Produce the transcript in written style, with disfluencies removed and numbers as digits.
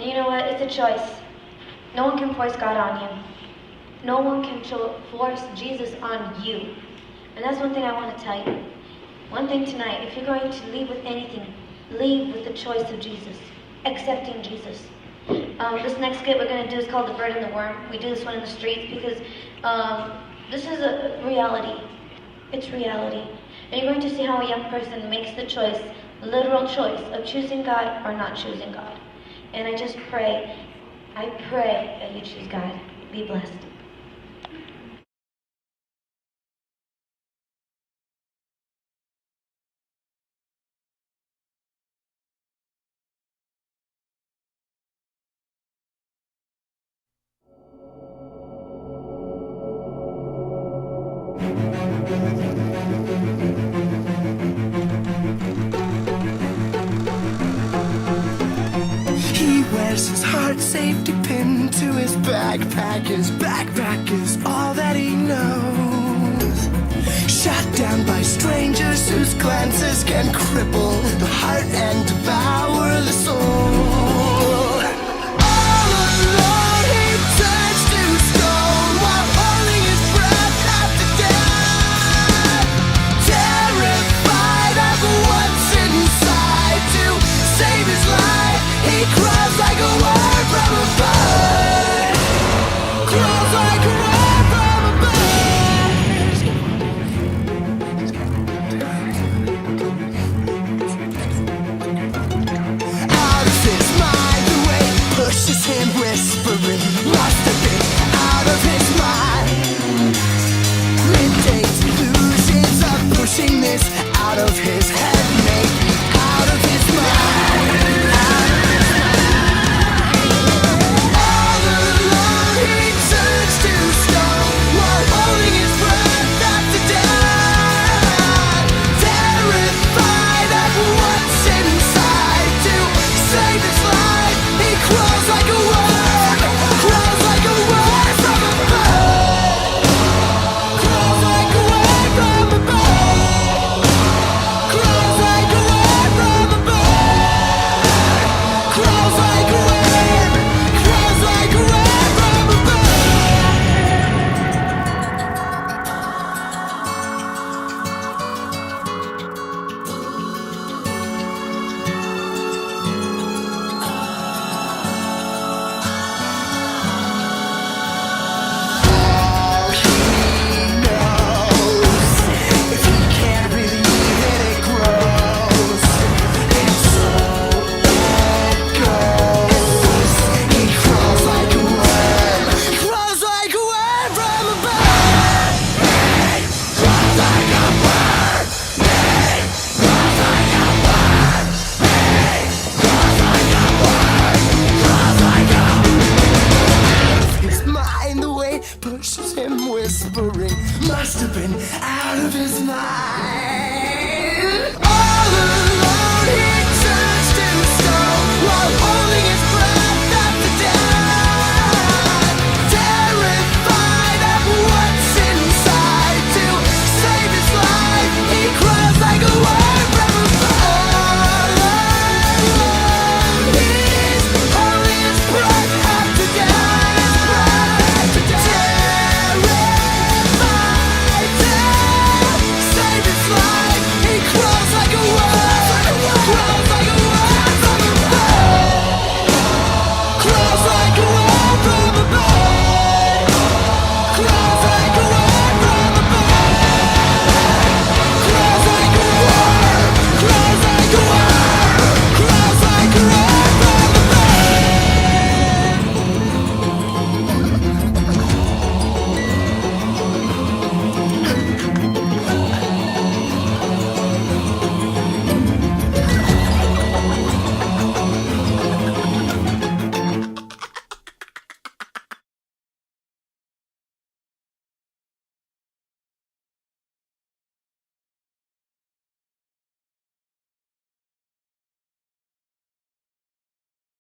And you know what? It's a choice. No one can force God on you. No one can force Jesus on you. And that's one thing I want to tell you. One thing tonight, if you're going to leave with anything, leave with the choice of Jesus, accepting Jesus. This next skit we're going to do is called The Bird and the Worm. We do this one in the streets because this is a reality. It's reality. And you're going to see how a young person makes the choice, literal choice, of choosing God or not choosing God. And I just pray, I pray that you choose God. Be blessed. He wears his heart safety pin to his backpack. His backpack is all that he knows. Shot down by strangers whose glances can cripple the heart and devour the soul.